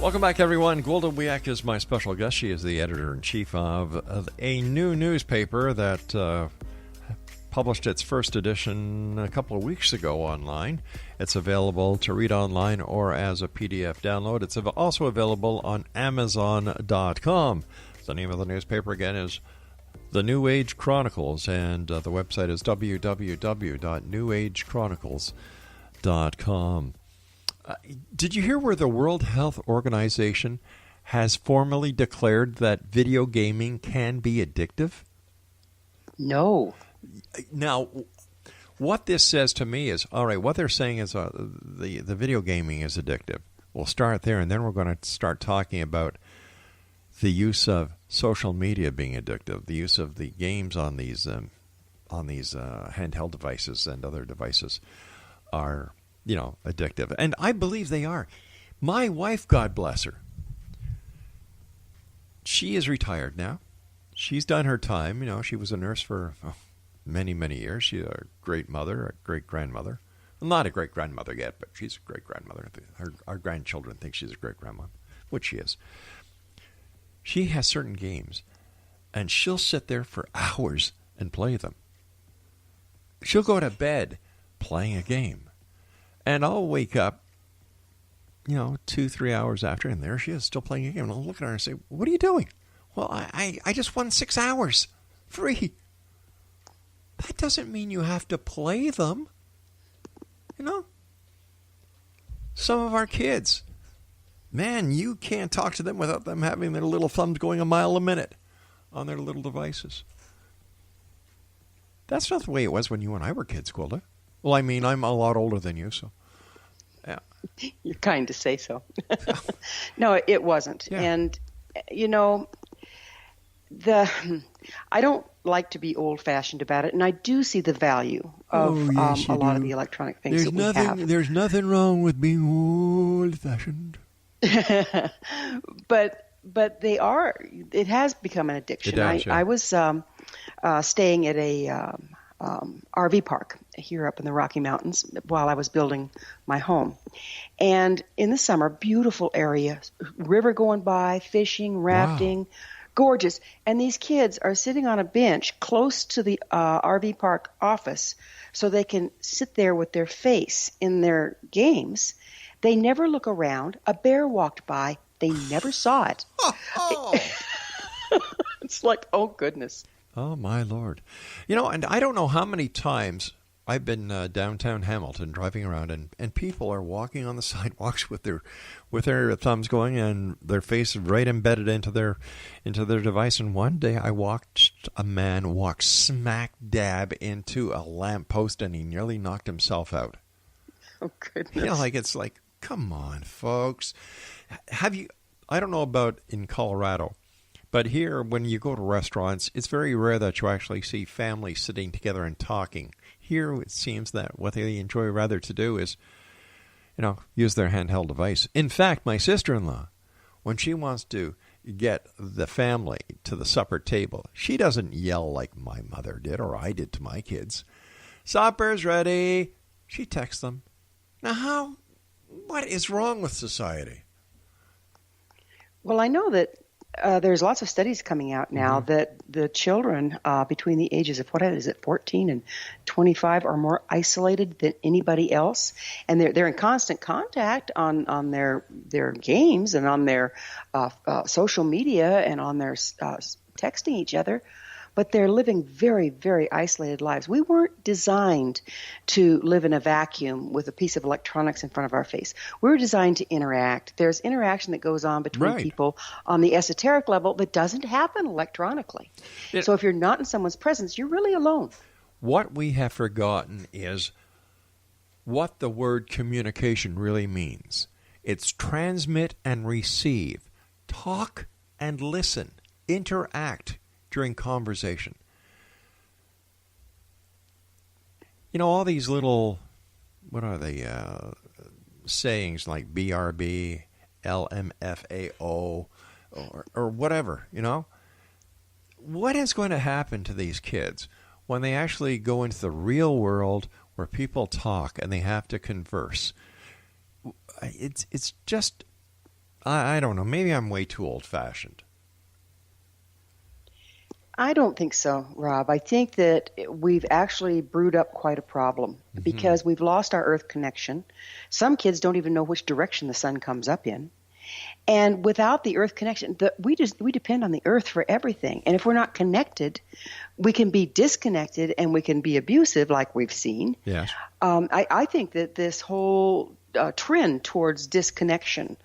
Welcome back, everyone. Gwilda Wiyaka is my special guest. She is the editor-in-chief of a new newspaper that published its first edition a couple of weeks ago online. It's available to read online or as a PDF download. It's also available on Amazon.com. The name of the newspaper, again, is The New Age Chronicles, and the website is www.newagechronicles.com. Did you hear where the World Health Organization has formally declared that video gaming can be addictive? No. Now, what this says to me is, all right, what they're saying is the video gaming is addictive. We'll start there, and then we're going to start talking about the use of social media being addictive, the use of the games on these handheld devices and other devices are, addictive. And I believe they are. My wife, God bless her, she is retired now. She's done her time. She was a nurse for many, many years. She's a great mother, a great grandmother. Well, not a great grandmother yet, but she's a great grandmother. Our grandchildren think she's a great grandma, which she is. She has certain games, and she'll sit there for hours and play them. She'll go to bed playing a game. And I'll wake up, 2-3 hours after, and there she is, still playing a game. And I'll look at her and say, what are you doing? Well, I just won 6 hours free. That doesn't mean you have to play them. Some of our kids, man, you can't talk to them without them having their little thumbs going a mile a minute on their little devices. That's not the way it was when you and I were kids, Gwilda. Well, I mean, I'm a lot older than you, so yeah. You're kind to say so. No, it wasn't. Yeah. And, I don't like to be old-fashioned about it, and I do see the value of a lot of the electronic things we have. There's nothing wrong with being old-fashioned. But they are. It has become an addiction. I was staying at a RV park here up in the Rocky Mountains while I was building my home. And in the summer, beautiful area, river going by, fishing, rafting, wow. Gorgeous. And these kids are sitting on a bench close to the RV park office so they can sit there with their face in their games. They never look around. A bear walked by. They never saw it. It's like, oh, goodness. Oh, my Lord. And I don't know how many times I've been downtown Hamilton driving around, and people are walking on the sidewalks with their thumbs going and their face right embedded into their device. And one day I watched a man walk smack dab into a lamppost, and he nearly knocked himself out. Oh, goodness. It's like, come on, folks. I don't know about in Colorado, but here, when you go to restaurants, it's very rare that you actually see families sitting together and talking. Here, it seems that what they enjoy rather to do is, use their handheld device. In fact, my sister-in-law, when she wants to get the family to the supper table, she doesn't yell like my mother did or I did to my kids. Supper's ready. She texts them. Now, what is wrong with society? Well, I know that there's lots of studies coming out now that the children between the ages of, 14 and 25 are more isolated than anybody else. And they're in constant contact on their games and on their social media and on their texting each other. But they're living very, very isolated lives. We weren't designed to live in a vacuum with a piece of electronics in front of our face. We were designed to interact. There's interaction that goes on between people on the esoteric level that doesn't happen electronically. So if you're not in someone's presence, you're really alone. What we have forgotten is what the word communication really means. It's transmit and receive, talk and listen, interact during conversation. All these little, what are they, sayings like BRB, LMFAO, or whatever, What is going to happen to these kids when they actually go into the real world where people talk and they have to converse? It's just I don't know. Maybe I'm way too old-fashioned. I don't think so, Rob. I think that we've actually brewed up quite a problem because we've lost our earth connection. Some kids don't even know which direction the sun comes up in. And without the earth connection, we depend on the earth for everything. And if we're not connected, we can be disconnected and we can be abusive like we've seen. Yes. I think that this whole trend towards disconnection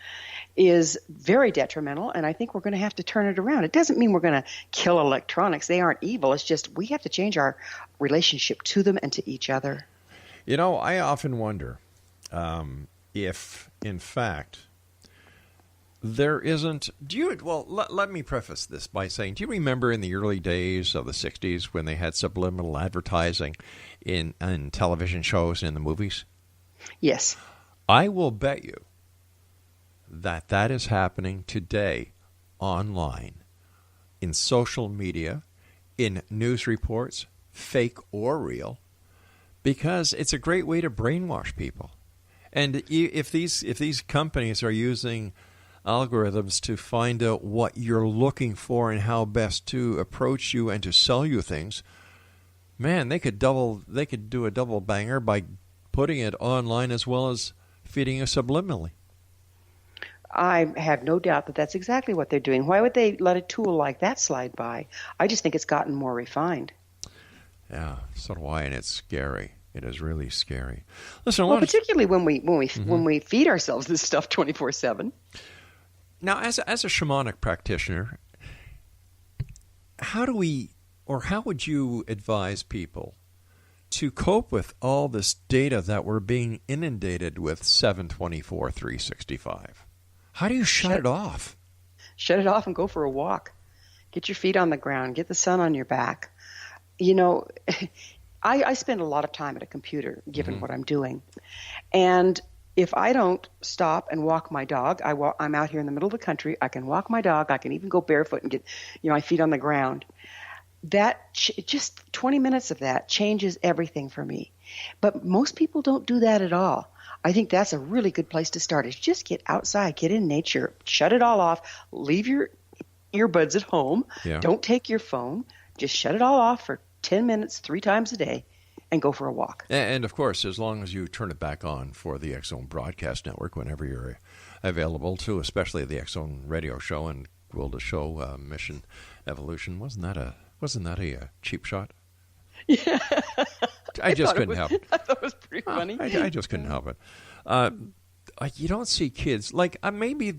is very detrimental, and I think we're going to have to turn it around. It doesn't mean we're going to kill electronics. They aren't evil. It's just we have to change our relationship to them and to each other. You know, I often wonder if, in fact, there isn't... let me preface this by saying, do you remember in the early days of the 60s when they had subliminal advertising in television shows and in the movies? Yes. I will bet you that is happening today online, in social media, in news reports, fake or real, because it's a great way to brainwash people. And if these companies are using algorithms to find out what you're looking for and how best to approach you and to sell you things, man, they could do a double banger by putting it online as well as feeding you subliminally. I have no doubt that that's exactly what they're doing. Why would they let a tool like that slide by? I just think it's gotten more refined. Yeah, so do I, and it's scary. It is really scary. Listen, particularly when we feed ourselves this stuff 24/7. Now, as a shamanic practitioner, how would you advise people to cope with all this data that we're being inundated with 7/24, 365? How do you shut it off? Shut it off and go for a walk. Get your feet on the ground. Get the sun on your back. You know, I spend a lot of time at a computer, given what I'm doing. And if I don't stop and walk my dog, I'm out here in the middle of the country. I can walk my dog. I can even go barefoot and get, my feet on the ground. That just 20 minutes of that changes everything for me. But most people don't do that at all. I think that's a really good place to start, is just get outside, get in nature, shut it all off, leave your earbuds at home, Don't take your phone, just shut it all off for 10 minutes 3 times a day and go for a walk. And of course, as long as you turn it back on for the X Zone Broadcast Network whenever you're available to, especially the X Zone Radio Show and Gwilda Show Mission Evolution. Wasn't that a cheap shot? Yeah. I just couldn't help it. I thought it was pretty funny. I just couldn't help it. You don't see kids maybe.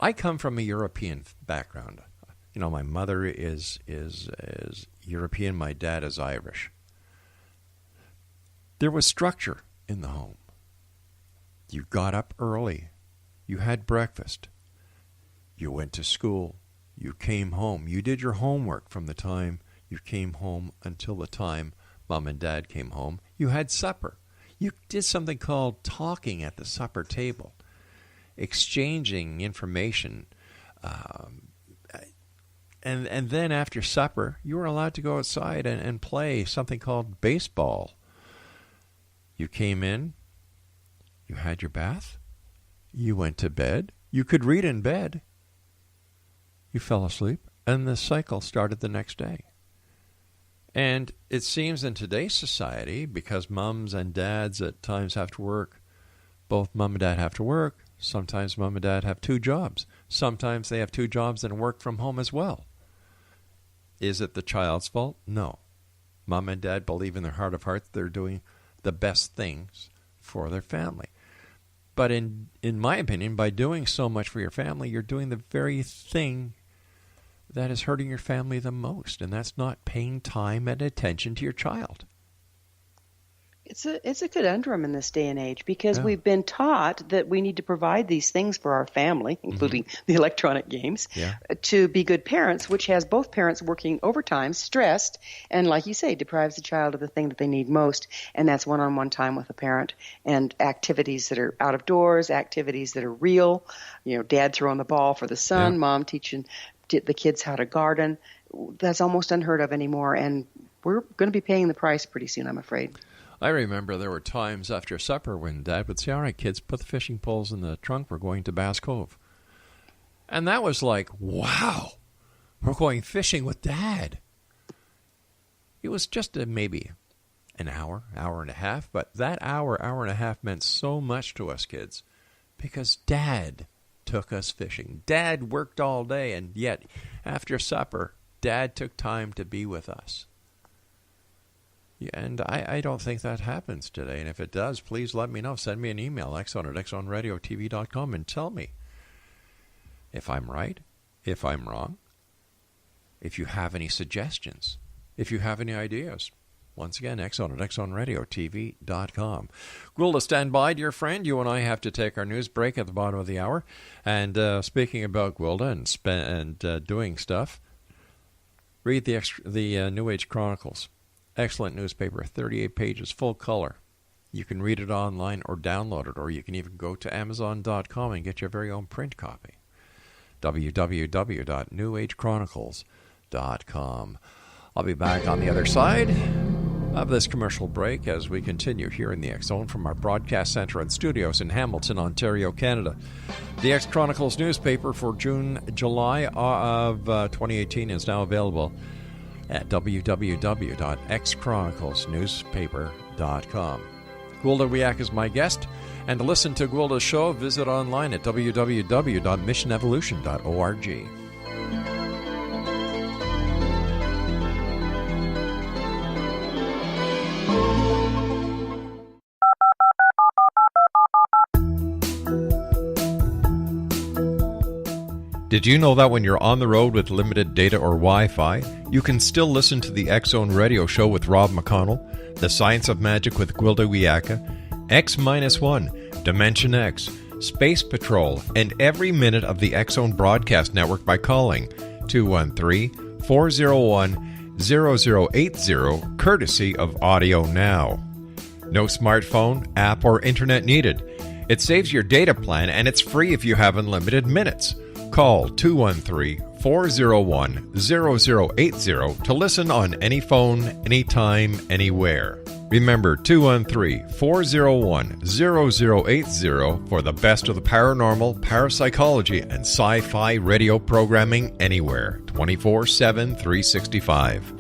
I come from a European background. My mother is European. My dad is Irish. There was structure in the home. You got up early. You had breakfast. You went to school. You came home. You did your homework from the time you came home until the time Mom and Dad came home. You had supper. You did something called talking at the supper table, exchanging information. And then after supper, you were allowed to go outside and play something called baseball. You came in. You had your bath. You went to bed. You could read in bed. You fell asleep, and the cycle started the next day. And it seems in today's society, because moms and dads at times have to work, both mom and dad have to work. Sometimes mom and dad have 2 jobs. Sometimes they have 2 jobs and work from home as well. Is it the child's fault? No. Mom and dad believe in their heart of hearts they're doing the best things for their family. But in my opinion, by doing so much for your family, you're doing the very thing that is hurting your family the most, and that's not paying time and attention to your child. It's a conundrum in this day and age because we've been taught that we need to provide these things for our family, including the electronic games, to be good parents, which has both parents working overtime, stressed, and like you say, deprives the child of the thing that they need most, and that's one-on-one time with a parent and activities that are out of doors, activities that are real, dad throwing the ball for the son, mom teaching the kids how to garden. That's almost unheard of anymore, and we're going to be paying the price pretty soon, I'm afraid. I remember there were times after supper when Dad would say, all right, kids, put the fishing poles in the trunk. We're going to Bass Cove. And that was like, wow, we're going fishing with Dad. It was just maybe an hour, hour and a half, but that hour, hour and a half meant so much to us kids because Dad took us fishing. Dad worked all day, and yet after supper, Dad took time to be with us. Yeah, and I don't think that happens today, and if it does, please let me know. Send me an email, xzone@xzoneradiotv.com, and tell me if I'm right, if I'm wrong, if you have any suggestions, if you have any ideas. Once again, xzone@xzoneradiotv.com. Gwilda, stand by, dear friend. You and I have to take our news break at the bottom of the hour. And speaking about Gwilda and doing stuff, read the New Age Chronicles. Excellent newspaper, 38 pages, full color. You can read it online or download it, or you can even go to Amazon.com and get your very own print copy. www.newagechronicles.com. I'll be back on the other side of this commercial break as we continue here in the X Zone from our broadcast center and studios in Hamilton, Ontario, Canada. The X Chronicles newspaper for July of 2018 is now available at www.xchroniclesnewspaper.com. Gwilda Wiyaka is my guest, and to listen to Gwilda's show, visit online at www.missionevolution.org. Did you know that when you're on the road with limited data or Wi-Fi, you can still listen to the X Zone Radio Show with Rob McConnell, The Science of Magic with Gwilda Wiyaka, X-1, Dimension X, Space Patrol, and every minute of the X Zone Broadcast Network by calling 213-401-0080, courtesy of Audio Now. No smartphone, app, or internet needed. It saves your data plan, and it's free if you have unlimited minutes. Call 213-401-0080 to listen on any phone, anytime, anywhere. Remember, 213-401-0080 for the best of the paranormal, parapsychology, and sci-fi radio programming anywhere, 24/7, 365.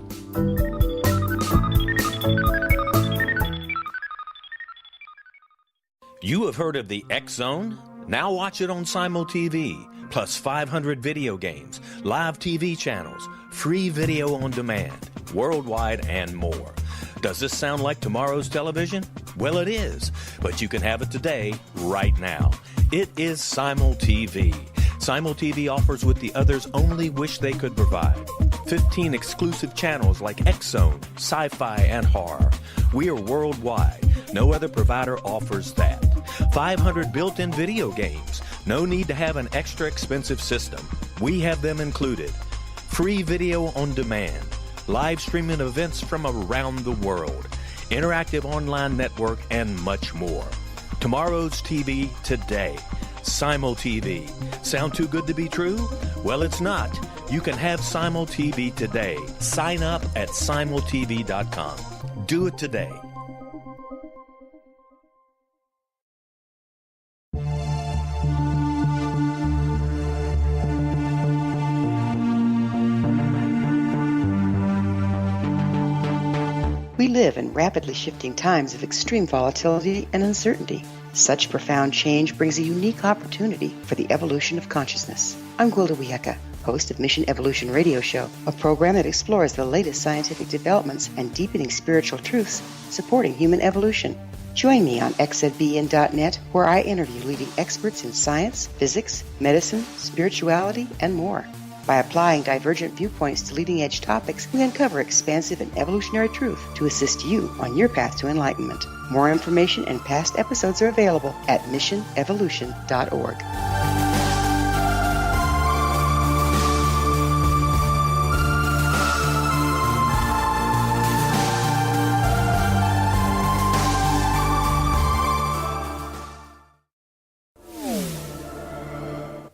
You have heard of the X Zone? Now watch it on Simul TV. Plus 500 video games, live TV channels, free video on demand, worldwide, and more. Does this sound like tomorrow's television? Well, it is, but you can have it today, right now. It is Simul TV. Simul TV offers what the others only wish they could provide. 15 exclusive channels like X Zone, sci-fi, and horror. We are worldwide. No other provider offers that. 500 built-in video games. No need to have an extra expensive system. We have them included. Free video on demand. Live streaming events from around the world. Interactive online network, and much more. Tomorrow's TV today. Simul TV. Sound too good to be true? Well, it's not. You can have Simul TV today. Sign up at simultv.com. Do it today. We live in rapidly shifting times of extreme volatility and uncertainty. Such profound change brings a unique opportunity for the evolution of consciousness. I'm Gwilda Wiyaka, host of Mission Evolution Radio Show, a program that explores the latest scientific developments and deepening spiritual truths supporting human evolution. Join me on xzbn.net, where I interview leading experts in science, physics, medicine, spirituality, and more. By applying divergent viewpoints to leading-edge topics, we uncover expansive and evolutionary truth to assist you on your path to enlightenment. More information and past episodes are available at missionevolution.org.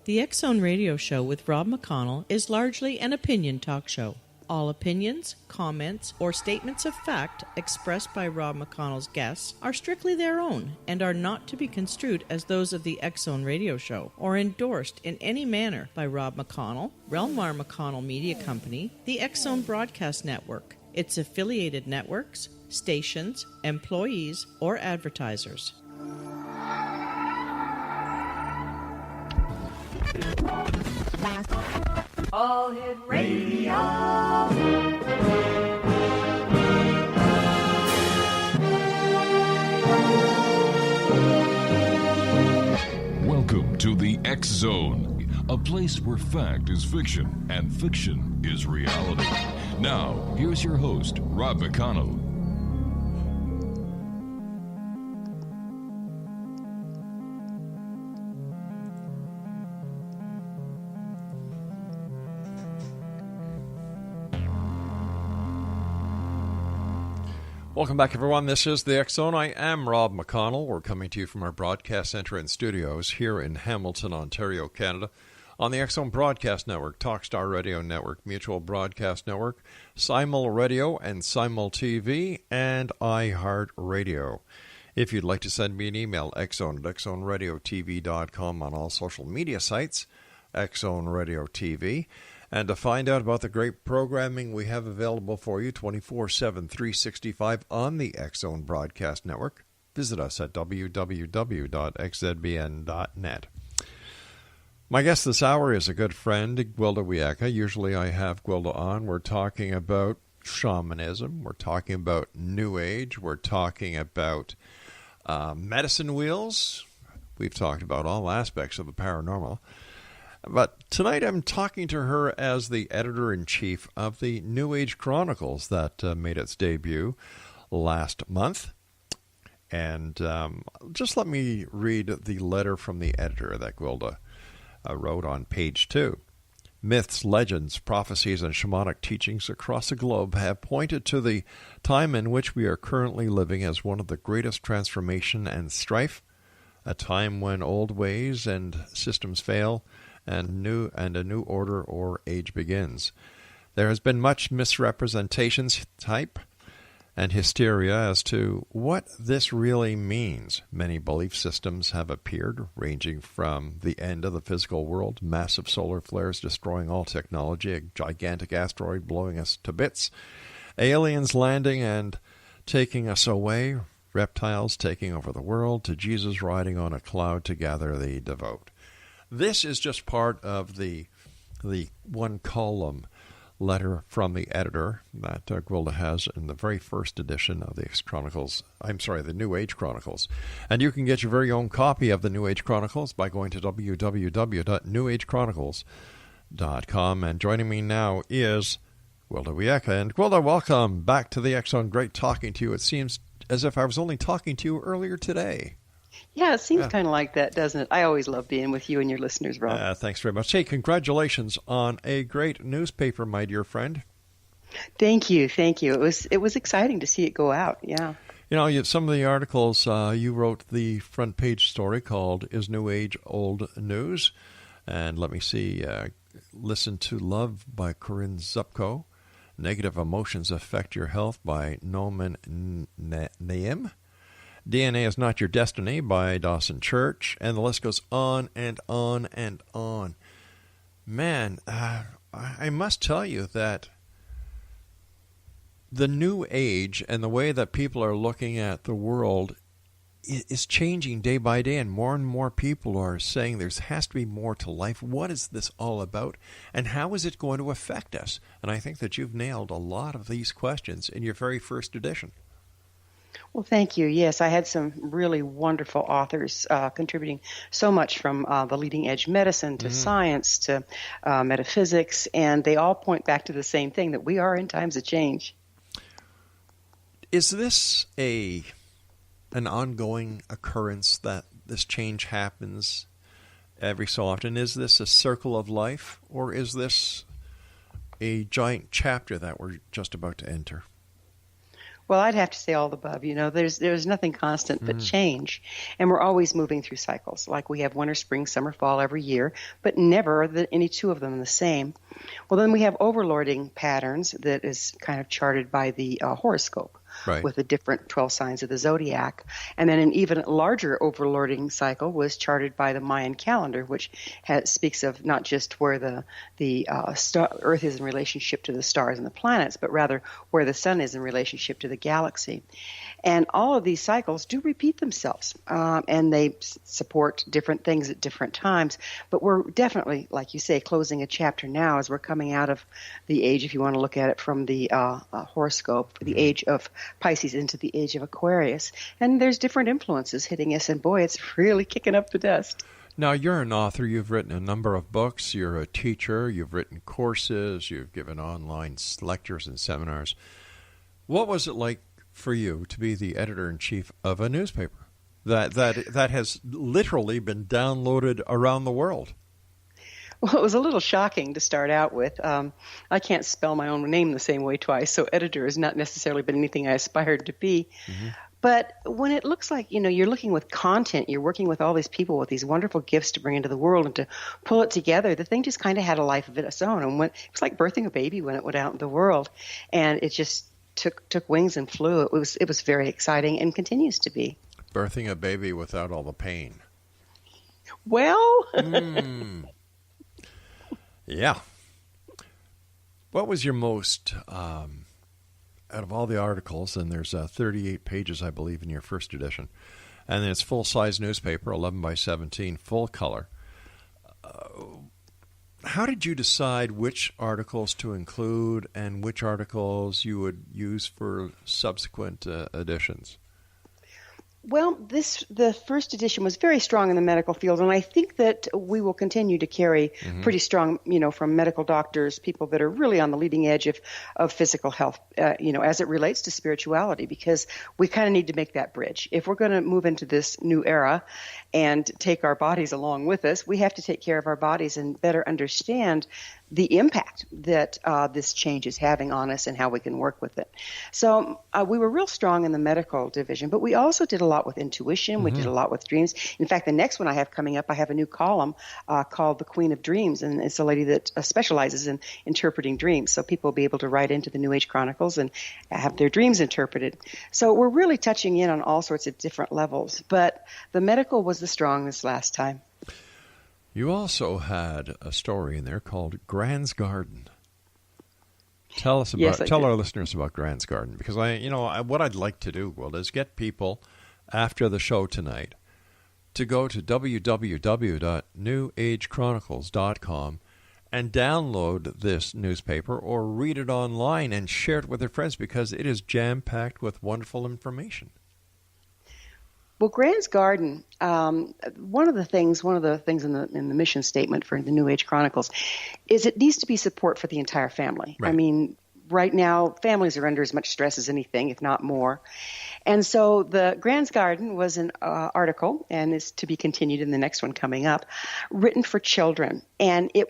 The X Zone Radio Show with Rob McConnell is largely an opinion talk show. All opinions, comments, or statements of fact expressed by Rob McConnell's guests are strictly their own and are not to be construed as those of the X Zone Radio Show or endorsed in any manner by Rob McConnell, rel-mar McConnell Media Company, the X Zone Broadcast Network, its affiliated networks, stations, employees, or advertisers. All Hit Radio. Welcome to the X Zone, a place where fact is fiction and fiction is reality. Now, here's your host, Rob McConnell. Welcome back, everyone. This is the X Zone. I am Rob McConnell. We're coming to you from our broadcast center and studios here in Hamilton, Ontario, Canada, on the X Zone Broadcast Network, Talkstar Radio Network, Mutual Broadcast Network, Simul Radio and Simul TV, and iHeartRadio. If you'd like to send me an email, xzone at xzoneradiotv.com, on all social media sites, X Zone Radio TV. And to find out about the great programming we have available for you 24/7, 365 on the X Zone Broadcast Network, visit us at www.xzbn.net. My guest this hour is a good friend, Gwilda Wiyaka. Usually I have Gwilda on. We're talking about shamanism. We're talking about New Age. We're talking about medicine wheels. We've talked about all aspects of the paranormal. But tonight I'm talking to her as the editor-in-chief of the New Age Chronicles that made its debut last month. And just let me read the letter from the editor that Gwilda wrote on page 2. Myths, legends, prophecies, and shamanic teachings across the globe have pointed to the time in which we are currently living as one of the greatest transformation and strife, a time when old ways and systems fail, and a new order or age begins. There has been much misrepresentations, hype, and hysteria as to what this really means. Many belief systems have appeared, ranging from the end of the physical world, massive solar flares destroying all technology, a gigantic asteroid blowing us to bits, aliens landing and taking us away, reptiles taking over the world, to Jesus riding on a cloud to gather the devout. This is just part of the one-column letter from the editor that Gwilda has in the very first edition of the the New Age Chronicles. And you can get your very own copy of the New Age Chronicles by going to www.newagechronicles.com. And joining me now is Gwilda Wiyaka. And Gwilda, welcome back to the X Zone. Great talking to you. It seems as if I was only talking to you earlier today. Yeah, it seems kind of like that, doesn't it? I always love being with you and your listeners, Rob. Thanks very much. Hey, congratulations on a great newspaper, my dear friend. Thank you. It was exciting to see it go out, yeah. You know, some of the articles, you wrote the front page story called Is New Age Old News? And let me see, Listen to Love by Corinne Zupko, Negative Emotions Affect Your Health by Noman Naim, DNA is Not Your Destiny by Dawson Church, and the list goes on and on and on. Man, I must tell you that the new age and the way that people are looking at the world is changing day by day, and more people are saying there has to be more to life. What is this all about, and how is it going to affect us? And I think that you've nailed a lot of these questions in your very first edition. Well, thank you. Yes, I had some really wonderful authors contributing so much from the leading edge medicine to science to metaphysics, and they all point back to the same thing, that we are in times of change. Is this an ongoing occurrence, that this change happens every so often? Is this a circle of life, or is this a giant chapter that we're just about to enter? Well, I'd have to say all the above. There's nothing constant but change, and we're always moving through cycles. Like we have winter, spring, summer, fall every year, but never any two of them the same. Well, then we have overlording patterns that is kind of charted by the horoscope. Right. With the different 12 signs of the zodiac. And then an even larger overlording cycle was charted by the Mayan calendar, which speaks of not just where the Earth is in relationship to the stars and the planets, but rather where the sun is in relationship to the galaxy. And all of these cycles do repeat themselves, and they support different things at different times. But we're definitely, like you say, closing a chapter now as we're coming out of the age, if you want to look at it from the horoscope, the age of Pisces into the age of Aquarius. And there's different influences hitting us, and boy, it's really kicking up the dust. Now, you're an author. You've written a number of books. You're a teacher. You've written courses. You've given online lectures and seminars. What was it like for you to be the editor-in-chief of a newspaper that has literally been downloaded around the world? Well, it was a little shocking to start out with. I can't spell my own name the same way twice, so editor has not necessarily been anything I aspired to be. Mm-hmm. But when it looks like, you're looking with content, you're working with all these people with these wonderful gifts to bring into the world and to pull it together, the thing just kind of had a life of its own. And it was like birthing a baby when it went out in the world. And it just took wings and flew. It was very exciting and continues to be. Birthing a baby without all the pain. Well... Yeah. What was your most, out of all the articles, and there's 38 pages, I believe, in your first edition, and it's full-size newspaper, 11 by 17, full color. How did you decide which articles to include and which articles you would use for subsequent editions? Well, the first edition was very strong in the medical field, and I think that we will continue to carry pretty strong, from medical doctors, people that are really on the leading edge of physical health, as it relates to spirituality, because we kind of need to make that bridge. If we're going to move into this new era and take our bodies along with us, we have to take care of our bodies and better understand the impact that this change is having on us and how we can work with it. So we were real strong in the medical division, but we also did a lot with intuition. We did a lot with dreams. In fact, the next one I have coming up, I have a new column called The Queen of Dreams, and it's a lady that specializes in interpreting dreams. So people will be able to write into the New Age Chronicles and have their dreams interpreted. So we're really touching in on all sorts of different levels, but the medical was the strongest last time. You also had a story in there called Grand's Garden. Tell our listeners about Grand's Garden, because what I'd like to do, Gwilda, is get people after the show tonight to go to www.newagechronicles.com and download this newspaper or read it online and share it with their friends, because it is jam-packed with wonderful information. Well, Grand's Garden, one of the things in the mission statement for the New Age Chronicles is it needs to be support for the entire family. Right. I mean, right now, families are under as much stress as anything, if not more. And so the Grand's Garden was an article, and is to be continued in the next one coming up, written for children. And it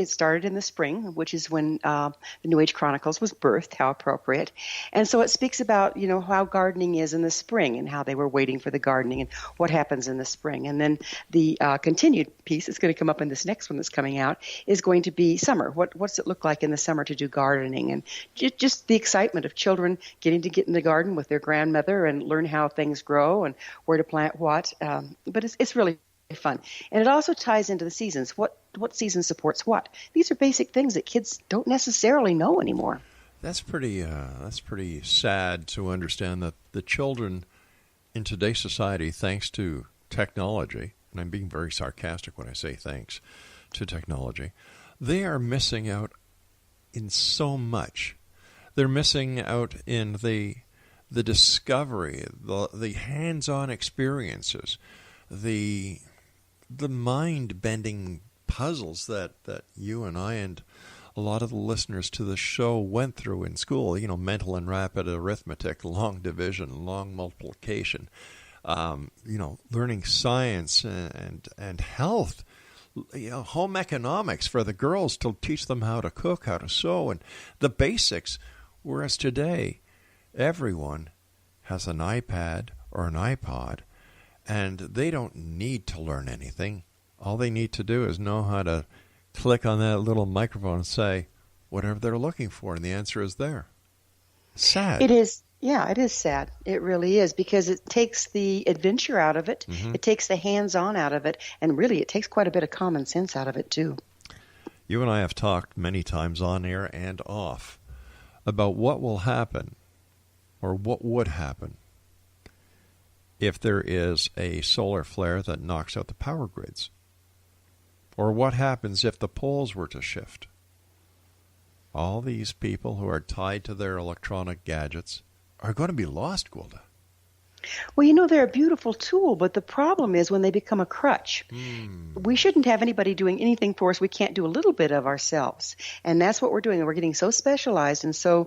started in the spring, which is when the New Age Chronicles was birthed, how appropriate. And so it speaks about, how gardening is in the spring and how they were waiting for the gardening and what happens in the spring. And then the continued piece that's going to come up in this next one that's coming out is going to be summer. What's it look like in the summer to do gardening? And just the excitement of children getting to get in the garden with their grandmother and learn how things grow and where to plant what. But it's really fun. And it also ties into the seasons. What season supports what? These are basic things that kids don't necessarily know anymore. That's pretty sad to understand that the children in today's society, thanks to technology, and I'm being very sarcastic when I say thanks to technology, they are missing out in so much. They're missing out in the discovery, the hands-on experiences, the mind-bending puzzles that you and I and a lot of the listeners to the show went through in school. Mental and rapid arithmetic, long division, long multiplication, learning science and health, home economics for the girls to teach them how to cook, how to sew, and the basics. Whereas today, Everyone has an iPad or an iPod, and they don't need to learn anything. All they need to do is know how to click on that little microphone and say whatever they're looking for, and the answer is there. Sad. It is. Yeah, it is sad. It really is, because it takes the adventure out of it. It takes the hands-on out of it, and really it takes quite a bit of common sense out of it, too. You and I have talked many times on air and off about what will happen, or what would happen, if there is a solar flare that knocks out the power grids. Or what happens if the poles were to shift. All these people who are tied to their electronic gadgets are going to be lost, Gwilda. Well, they're a beautiful tool, but the problem is when they become a crutch. We shouldn't have anybody doing anything for us we can't do a little bit of ourselves. And that's what we're doing. We're getting so specialized and so,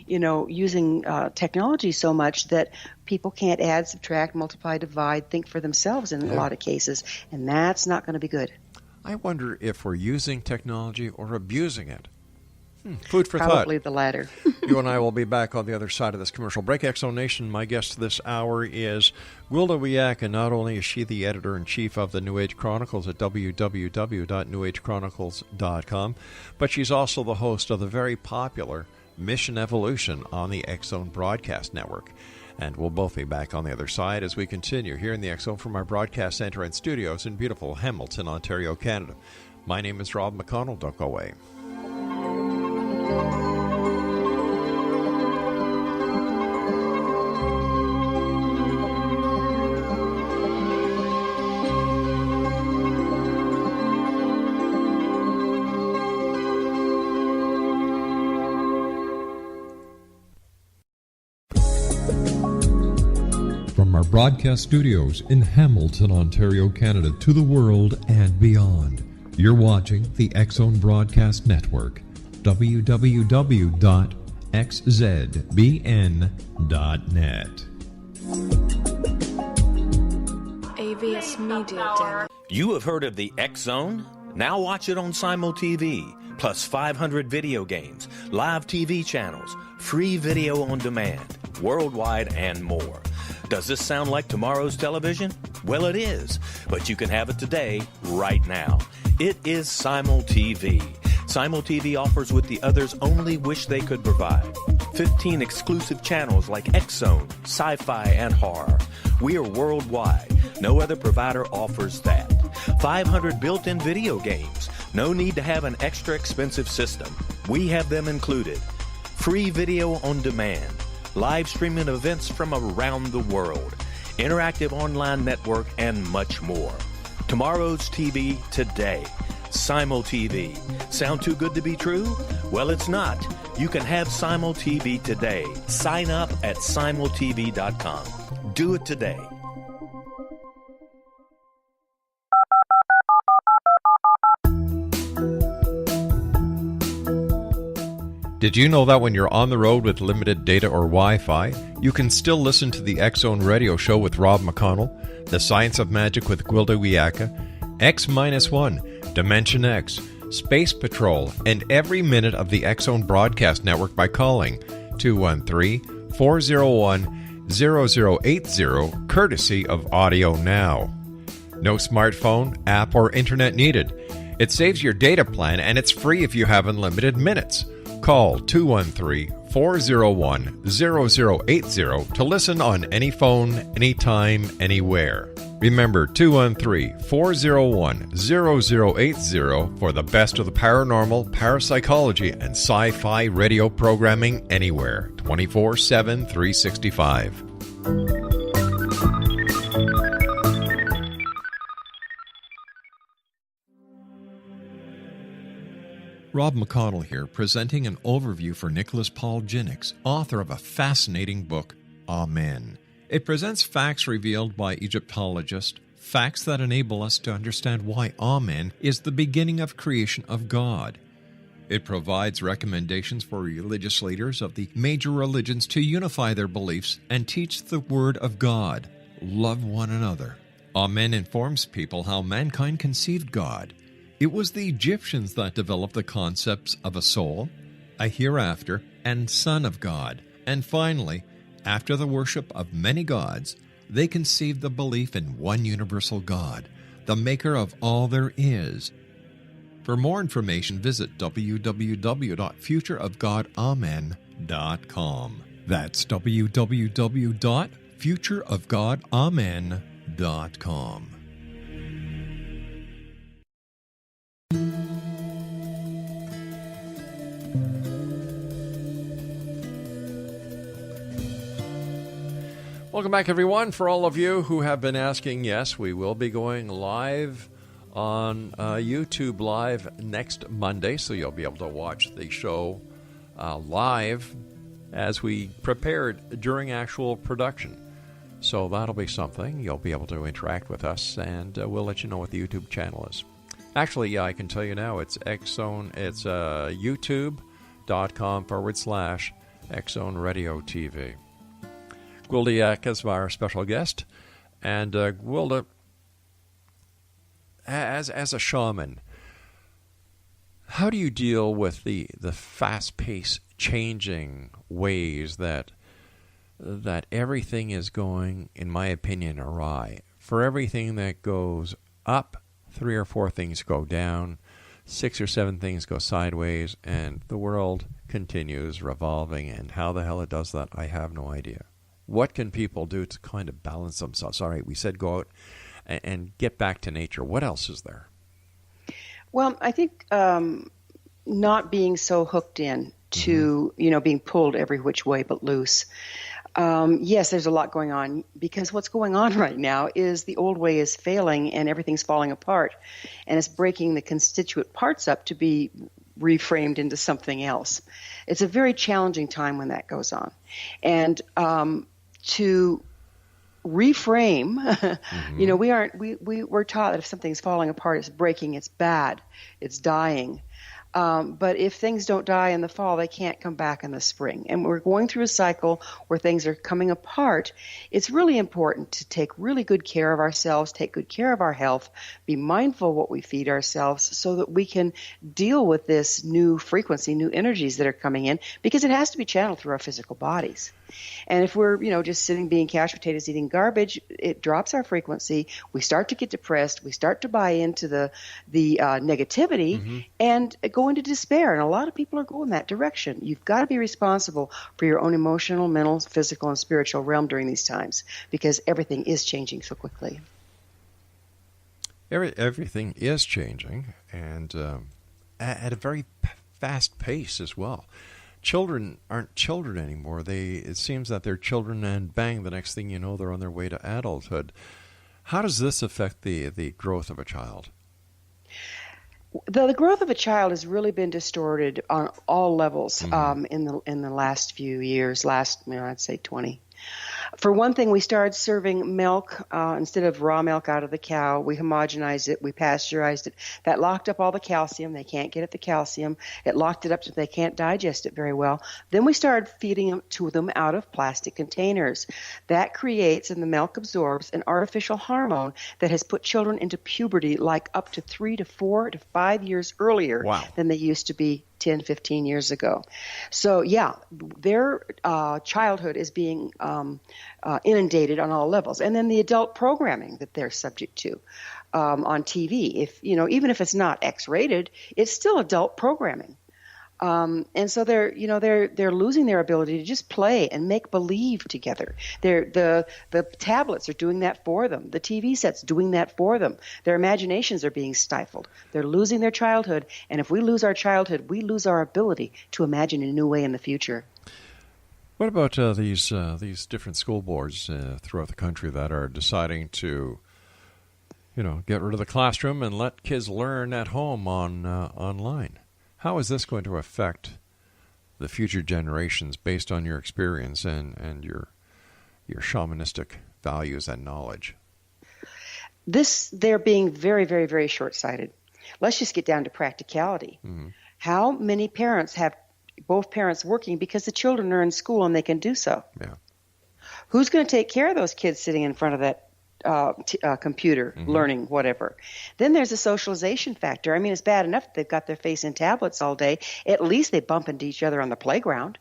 using technology so much that people can't add, subtract, multiply, divide, think for themselves in a lot of cases. And that's not going to be good. I wonder if we're using technology or abusing it. Food for thought. Probably the latter. You and I will be back on the other side of this commercial break. X-Zone Nation, my guest this hour is Gwilda Wiyaka. Not only is she the editor-in-chief of the New Age Chronicles at www.newagechronicles.com, but she's also the host of the very popular Mission Evolution on the X-Zone Broadcast Network. And we'll both be back on the other side as we continue here in the X-Zone from our broadcast center and studios in beautiful Hamilton, Ontario, Canada. My name is Rob McConnell. Don't go away. From our broadcast studios in Hamilton, Ontario, Canada, to the world and beyond, you're watching the X-Zone Broadcast Network, www.xzbn.net. AVS Media Demo. You have heard of the X-Zone? Now watch it on Simul TV, plus 500 video games, live TV channels, free video on demand, worldwide, and more. Does this sound like tomorrow's television? Well, it is, but you can have it today, right now. It is Simul TV. Simul TV offers what the others only wish they could provide. 15 exclusive channels like X-Zone, Sci-Fi, and Horror. We are worldwide. No other provider offers that. 500 built-in video games. No need to have an extra expensive system. We have them included. Free video on demand. Live streaming events from around the world. Interactive online network, and much more. Tomorrow's TV today. Simul TV. Sound too good to be true? Well, it's not. You can have Simul TV today. Sign up at simultv.com. Do it today. Did you know that when you're on the road with limited data or Wi-Fi, you can still listen to the X-Zone Radio Show with Rob McConnell, The Science of Magic with Gwilda Wiyaka, X-1, Dimension X, Space Patrol, and every minute of the X-Zone Broadcast Network by calling 213-401-0080, courtesy of Audio Now. No smartphone, app, or internet needed. It saves your data plan, and it's free if you have unlimited minutes. Call 213-401-0080 to listen on any phone, anytime, anywhere. Remember 213-401-0080 for the best of the paranormal, parapsychology, and sci-fi radio programming anywhere, 24/7, 365. Rob McConnell here, presenting an overview for Nicholas Paul Jennings, author of a fascinating book, Amen. It presents facts revealed by Egyptologists, facts that enable us to understand why Amen is the beginning of creation of God. It provides recommendations for religious leaders of the major religions to unify their beliefs and teach the Word of God. Love one another. Amen informs people how mankind conceived God. It was the Egyptians that developed the concepts of a soul, a hereafter, and Son of God, And finally, after the worship of many gods, they conceived the belief in one universal God, the maker of all there is. For more information, visit www.futureofgodamen.com. That's www.futureofgodamen.com. Welcome back, everyone. For all of you who have been asking, yes, we will be going live on YouTube Live next Monday, so you'll be able to watch the show live as we prepared during actual production. So that'll be something. You'll be able to interact with us, and we'll let you know what the YouTube channel is. Actually, yeah, I can tell you now, it's XZone. It's youtube.com/XZone Radio TV. Gwilda Wiyaka is our special guest. And Gwilda, as a shaman, how do you deal with the fast-paced changing ways that everything is going, in my opinion, awry? For everything that goes up, 3 or 4 things go down, 6 or 7 things go sideways, and the world continues revolving. And how the hell it does that, I have no idea. What can people do to kind of balance themselves? All right, we said go out and get back to nature. What else is there? Well, I think not being so hooked in to, being pulled every which way but loose. Yes, there's a lot going on, because what's going on right now is the old way is failing and everything's falling apart, and it's breaking the constituent parts up to be reframed into something else. It's a very challenging time when that goes on. And to reframe, we're taught that if something's falling apart, it's breaking, it's bad, it's dying. But if things don't die in the fall, they can't come back in the spring. And we're going through a cycle where things are coming apart. It's really important to take really good care of ourselves, take good care of our health, be mindful of what we feed ourselves so that we can deal with this new frequency, new energies that are coming in, because it has to be channeled through our physical bodies. And if we're, just sitting being couch potatoes eating garbage, it drops our frequency. We start to get depressed. We start to buy into the negativity and go into despair. And a lot of people are going that direction. You've got to be responsible for your own emotional, mental, physical, and spiritual realm during these times, because everything is changing so quickly. Everything is changing, and at a very fast pace as well. Children aren't children anymore. It seems that they're children, and bang, the next thing you know, they're on their way to adulthood. How does this affect the growth of a child? The growth of a child has really been distorted on all levels in the last few years, I'd say 20. For one thing, we started serving milk instead of raw milk out of the cow. We homogenized it. We pasteurized it. That locked up all the calcium. They can't get at the calcium. It locked it up so they can't digest it very well. Then we started feeding it to them out of plastic containers. That creates, and the milk absorbs, an artificial hormone that has put children into puberty like up to 3 to 4 to 5 years earlier than they used to be 10, 15 years ago. So, yeah, their childhood is being inundated on all levels. And then the adult programming that they're subject to on TV. Even if it's not X-rated, it's still adult programming. And so they're losing their ability to just play and make believe together. The tablets are doing that for them. The TV sets doing that for them. Their imaginations are being stifled. They're losing their childhood, and if we lose our childhood, we lose our ability to imagine in a new way in the future. What about these different school boards throughout the country that are deciding to, get rid of the classroom and let kids learn at home online? How is this going to affect the future generations based on your experience and your shamanistic values and knowledge? They're being very, very, very short-sighted. Let's just get down to practicality. Mm-hmm. How many parents have both parents working because the children are in school and they can do so? Yeah. Who's going to take care of those kids sitting in front of that computer, learning whatever? Then there's a socialization factor. I mean, it's bad enough that they've got their face in tablets all day. At least they bump into each other on the playground.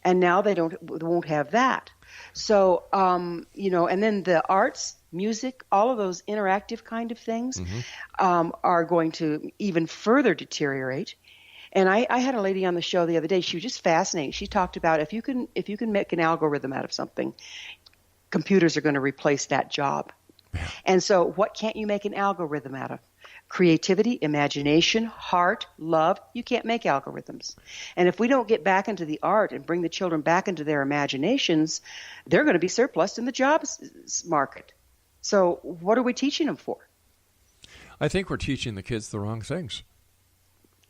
and now they won't have that. So, and then the arts, music, all of those interactive kind of things are going to even further deteriorate. And I had a lady on the show the other day. She was just fascinating. She talked about if you can make an algorithm out of something, computers are going to replace that job. Yeah. And so what can't you make an algorithm out of? Creativity, imagination, heart, love. You can't make algorithms. And if we don't get back into the art and bring the children back into their imaginations, they're going to be surplus in the jobs market. So what are we teaching them for? I think we're teaching the kids the wrong things.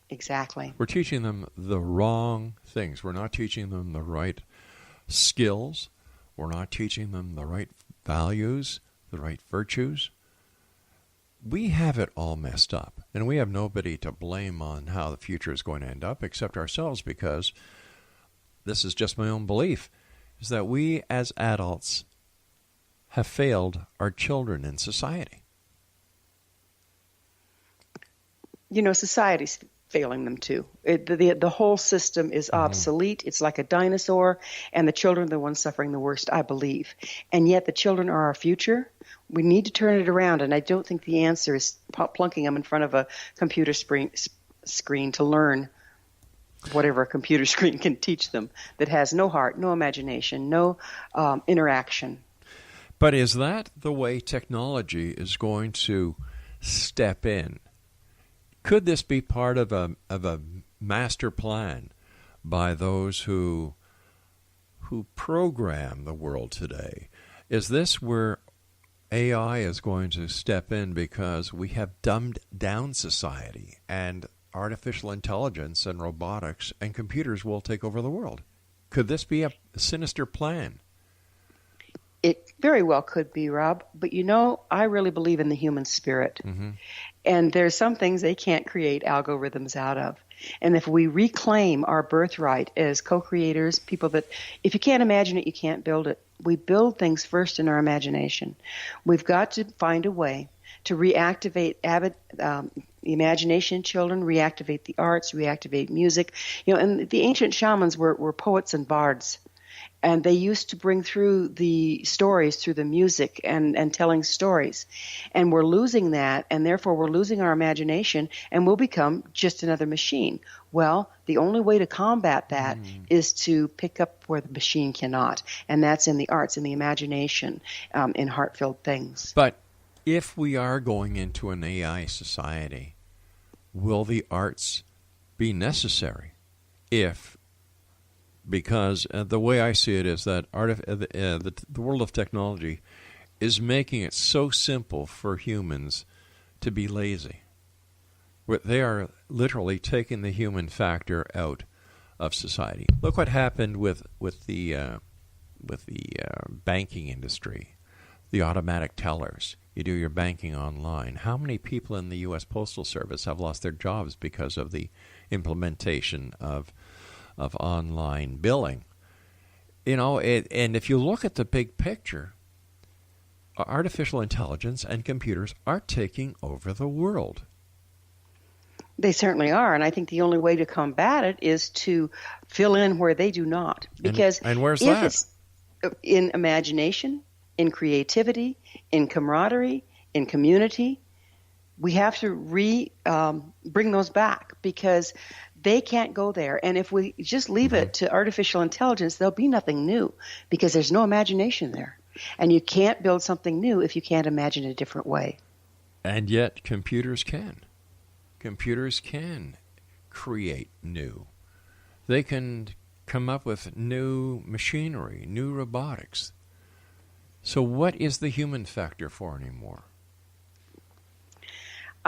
Exactly. We're teaching them the wrong things. We're not teaching them the right skills. We're not teaching them the right values, the right virtues. We have it all messed up, and we have nobody to blame on how the future is going to end up except ourselves, because this is just my own belief, is that we as adults have failed our children in society. Society's failing them too. The whole system is obsolete. It's like a dinosaur, and the children are the ones suffering the worst, I believe. And yet the children are our future. We need to turn it around, and I don't think the answer is plunking them in front of a computer screen to learn whatever a computer screen can teach them that has no heart, no imagination, no interaction. But is that the way technology is going to step in? Could this be part of a master plan by those who program the world today? Is this where AI is going to step in because we have dumbed down society, and artificial intelligence and robotics and computers will take over the world? Could this be a sinister plan? It very well could be, Rob. But I really believe in the human spirit. Mm-hmm. And there's some things they can't create algorithms out of. And if we reclaim our birthright as co-creators, people that, if you can't imagine it, you can't build it. We build things first in our imagination. We've got to find a way to reactivate imagination in children, reactivate the arts, reactivate music. And the ancient shamans were poets and bards. And they used to bring through the stories through the music and telling stories. And we're losing that, and therefore we're losing our imagination, and we'll become just another machine. Well, the only way to combat that is to pick up where the machine cannot, and that's in the arts, in the imagination, in heart-filled things. But if we are going into an AI society, will the arts be necessary? Because the way I see it is that the world of technology is making it so simple for humans to be lazy. They are literally taking the human factor out of society. Look what happened with the banking industry, the automatic tellers. You do your banking online. How many people in the U.S. Postal Service have lost their jobs because of the implementation of online billing? And if you look at the big picture, artificial intelligence and computers are taking over the world. They certainly are, and I think the only way to combat it is to fill in where they do not. Because and where's that? It's in imagination, in creativity, in camaraderie, in community, we have to bring those back, because they can't go there. And if we just leave it to artificial intelligence, there'll be nothing new, because there's no imagination there. And you can't build something new if you can't imagine a different way. And yet computers can. Computers can create new. They can come up with new machinery, new robotics. So what is the human factor for anymore?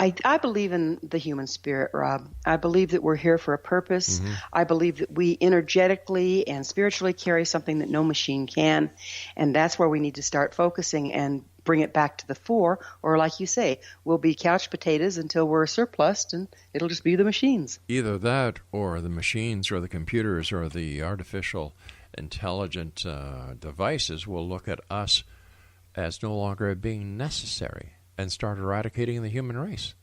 I believe in the human spirit, Rob. I believe that we're here for a purpose. Mm-hmm. I believe that we energetically and spiritually carry something that no machine can. And that's where we need to start focusing and bring it back to the fore. Or like you say, we'll be couch potatoes until we're surplused, and it'll just be the machines. Either that, or the machines or the computers or the artificial intelligent devices will look at us as no longer being necessary and start eradicating the human race.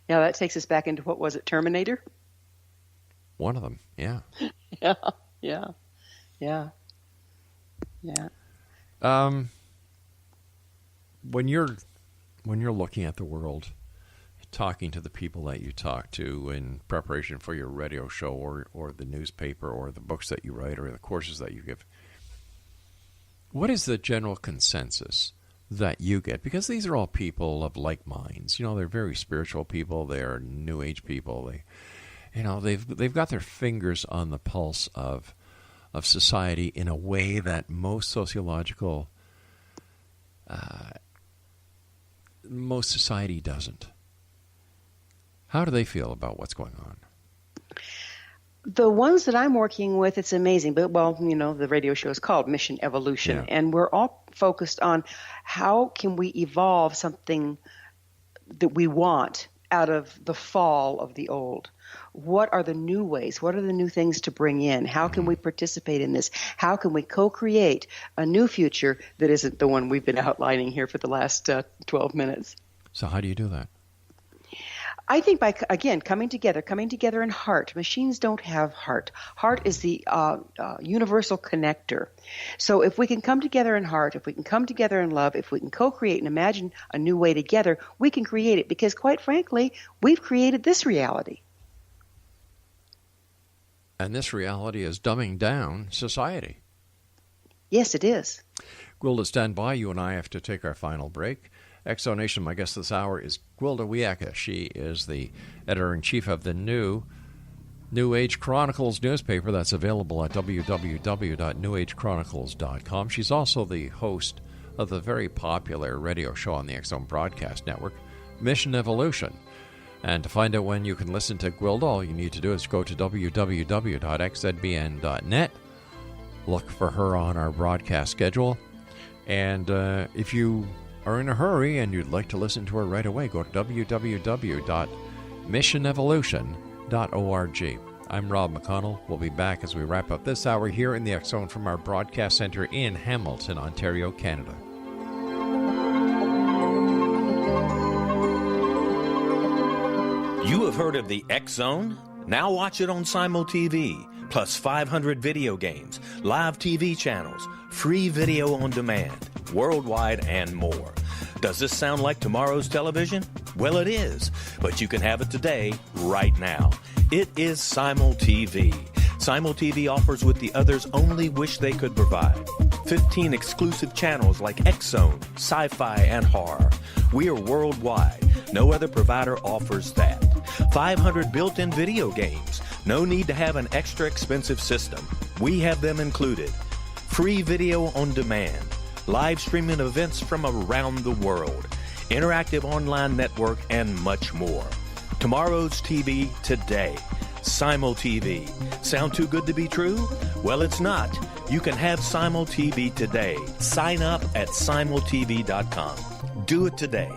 Yeah, that takes us back into, what was it, Terminator? One of them, yeah. Yeah. Yeah. When you're looking at the world, talking to the people that you talk to in preparation for your radio show or the newspaper or the books that you write or the courses that you give, what is the general consensus that you get? Because these are all people of like minds. They're very spiritual people. They're New Age people. They've got their fingers on the pulse of society in a way that most society doesn't. How do they feel about what's going on? The ones that I'm working with, it's amazing. But, the radio show is called Mission Evolution. Yeah. And we're all focused on how can we evolve something that we want out of the fall of the old. What are the new ways? What are the new things to bring in? How can we participate in this? How can we co-create a new future that isn't the one we've been outlining here for the last 12 minutes? So how do you do that? I think by, again, coming together in heart. Machines don't have heart. Heart is the universal connector. So if we can come together in heart, if we can come together in love, if we can co-create and imagine a new way together, we can create it. Because quite frankly, we've created this reality. And this reality is dumbing down society. Yes, it is. Gwilda, stand by. You and I have to take our final break. Exonation, my guest this hour is Gwilda Wiyaka. She is the editor-in-chief of the New Age Chronicles newspaper that's available at www.newagechronicles.com. She's also the host of the very popular radio show on the X-Zone Broadcast Network, Mission Evolution. And to find out when you can listen to Gwilda, all you need to do is go to www.xzbn.net, look for her on our broadcast schedule, and if you are in a hurry and you'd like to listen to her right away, go to www.missionevolution.org. I'm Rob McConnell. We'll be back as we wrap up this hour here in the X-Zone from our broadcast center in Hamilton, Ontario, Canada. You have heard of the X-Zone? Now watch it on Simul TV, plus 500 video games, live TV channels, free video on demand, worldwide, and more. Does this sound like tomorrow's television? Well, it is, but you can have it today, right now. It is Simul TV. Simul TV offers what the others only wish they could provide. 15 exclusive channels like X-Zone, Sci-Fi, and Horror. We are worldwide. No other provider offers that. 500 built-in video games. No need to have an extra expensive system. We have them included. Free video on demand. Live streaming events from around the world. Interactive online network, and much more. Tomorrow's TV today. Simul TV. Sound too good to be true? Well, it's not. You can have Simul TV today. Sign up at simultv.com. Do it today.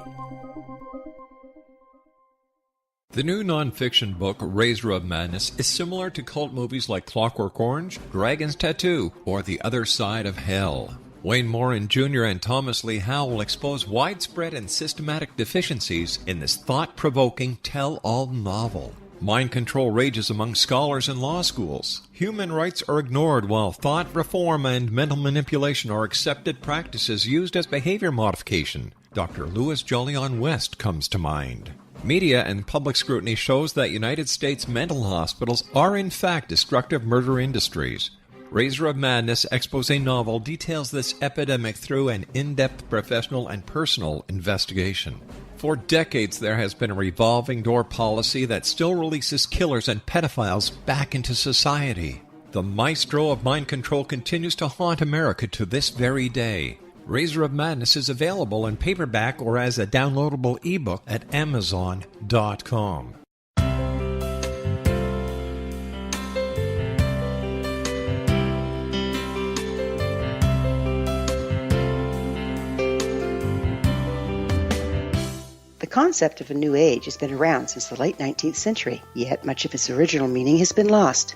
The new nonfiction book, Razor of Madness, is similar to cult movies like Clockwork Orange, Dragon's Tattoo, or The Other Side of Hell. Wayne Morin Jr. and Thomas Lee Howe will expose widespread and systematic deficiencies in this thought-provoking tell-all novel. Mind control rages among scholars in law schools. Human rights are ignored while thought reform and mental manipulation are accepted practices used as behavior modification. Dr. Louis Jolyon West comes to mind. Media and public scrutiny shows that United States mental hospitals are in fact destructive murder industries. Razor of Madness expose novel details this epidemic through an in-depth professional and personal investigation. For decades, there has been a revolving door policy that still releases killers and pedophiles back into society. The maestro of mind control continues to haunt America to this very day. Razor of Madness is available in paperback or as a downloadable ebook at Amazon.com. The concept of a new age has been around since the late 19th century, yet much of its original meaning has been lost.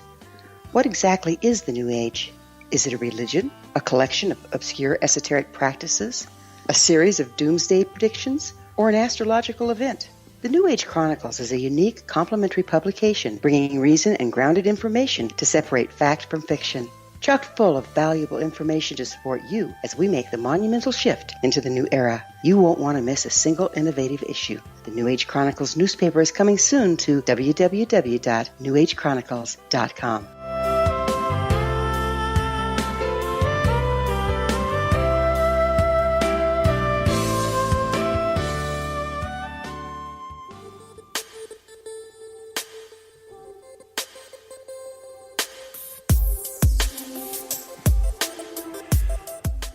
What exactly is the new age? Is it a religion, a collection of obscure esoteric practices, a series of doomsday predictions, or an astrological event? The New Age Chronicles is a unique, complementary publication bringing reason and grounded information to separate fact from fiction. chock full of valuable information to support you as we make the monumental shift into the new era. You won't want to miss a single innovative issue. The New Age Chronicles newspaper is coming soon to www.newagechronicles.com.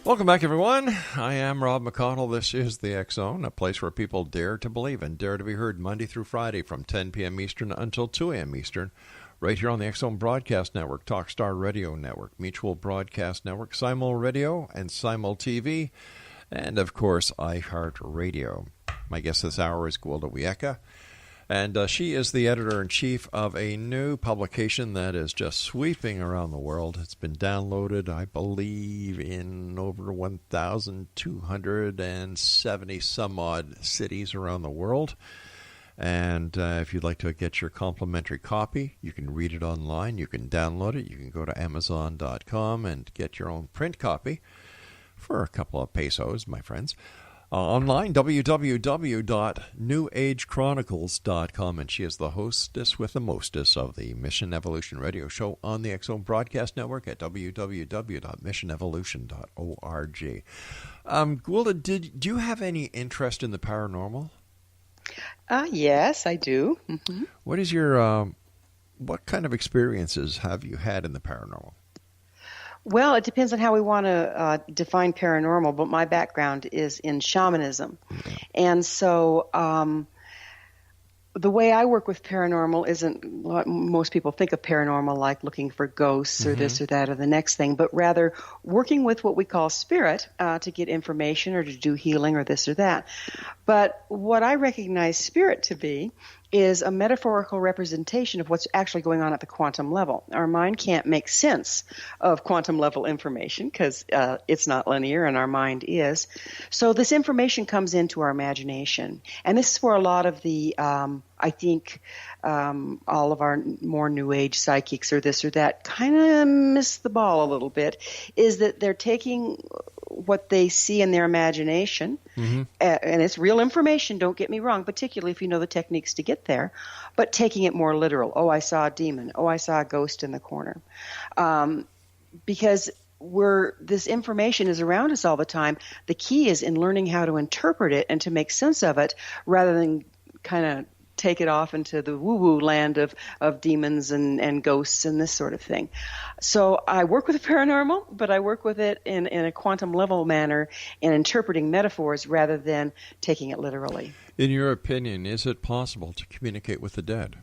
Welcome back, everyone. I am Rob McConnell. This is the X Zone, a place where people dare to believe and dare to be heard Monday through Friday from 10 p.m. Eastern until 2 a.m. Eastern, right here on the X Zone Broadcast Network, Talkstar Radio Network, Mutual Broadcast Network, Simul Radio, and Simul TV, and, of course, iHeartRadio. My guest this hour is Gwilda Wiyaka. And she is the editor-in-chief of a new publication that is just sweeping around the world. It's been downloaded, I believe, in over 1,270 some odd cities around the world. And if you'd like to get your complimentary copy, you can read it online. You can download it. You can go to Amazon.com and get your own print copy for a couple of pesos, my friends. Online, www.newagechronicles.com, and she is the hostess with the mostess of the Mission Evolution Radio Show on the X Zone Broadcast Network at www.missionevolution.org. Gwilda, do you have any interest in the paranormal? Yes, I do. Mm-hmm. What is your what kind of experiences have you had in the paranormal? Well, it depends on how we want to define paranormal, but my background is in shamanism. And so the way I work with paranormal isn't what most people think of paranormal, like looking for ghosts or this or that or the next thing, but rather working with what we call spirit to get information or to do healing or this or that. But what I recognize spirit to be is a metaphorical representation of what's actually going on at the quantum level. Our mind can't make sense of quantum level information because it's not linear and our mind is. So this information comes into our imagination. And this is where a lot of the, I think, all of our more new age psychics or this or that kind of miss the ball a little bit, is that they're taking what they see in their imagination, and it's real information, don't get me wrong, particularly if you know the techniques to get there, but taking it more literal. Oh, I saw a demon. Oh, I saw a ghost in the corner. Because this information is around us all the time. The key is in learning how to interpret it and to make sense of it rather than kind of take it off into the woo-woo land of demons and ghosts and this sort of thing. So I work with the paranormal, but I work with it in a quantum level manner and interpreting metaphors rather than taking it literally. In your opinion, is it possible to communicate with the dead?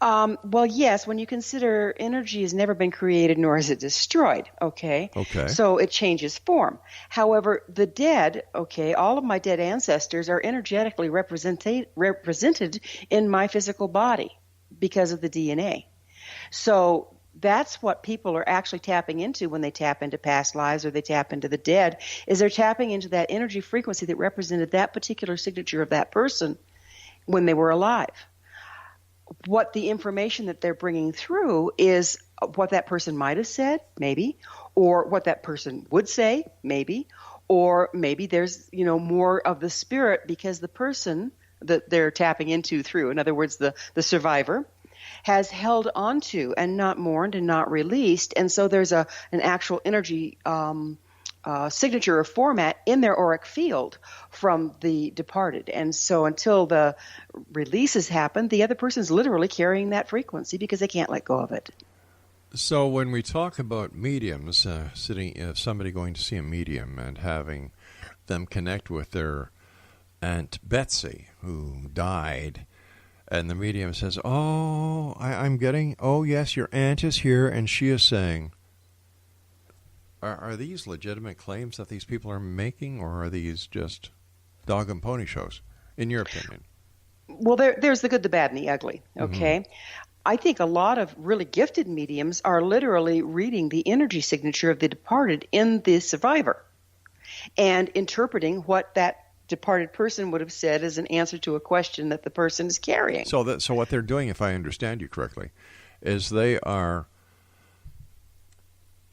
Well, yes, when you consider energy has never been created nor is it destroyed, okay? So it changes form. However, the dead, all of my dead ancestors are energetically represented in my physical body because of the DNA. So that's what people are actually tapping into when they tap into past lives or they tap into the dead, is they're tapping into that energy frequency that represented that particular signature of that person when they were alive. What the information that they're bringing through is what that person might have said, maybe, or what that person would say, maybe, or maybe there's, more of the spirit because the person that they're tapping into through, in other words, the survivor, has held onto and not mourned and not released. And so there's an actual energy signature or format in their auric field from the departed. And so until the releases happen, the other person's literally carrying that frequency because they can't let go of it. So when we talk about mediums, somebody going to see a medium and having them connect with their Aunt Betsy who died, and the medium says, yes, your aunt is here, and she is saying, Are these legitimate claims that these people are making, or are these just dog and pony shows, in your opinion? Well, there's the good, the bad, and the ugly, okay? I think a lot of really gifted mediums are literally reading the energy signature of the departed in the survivor and interpreting what that departed person would have said as an answer to a question that the person is carrying. So what they're doing, if I understand you correctly, is they are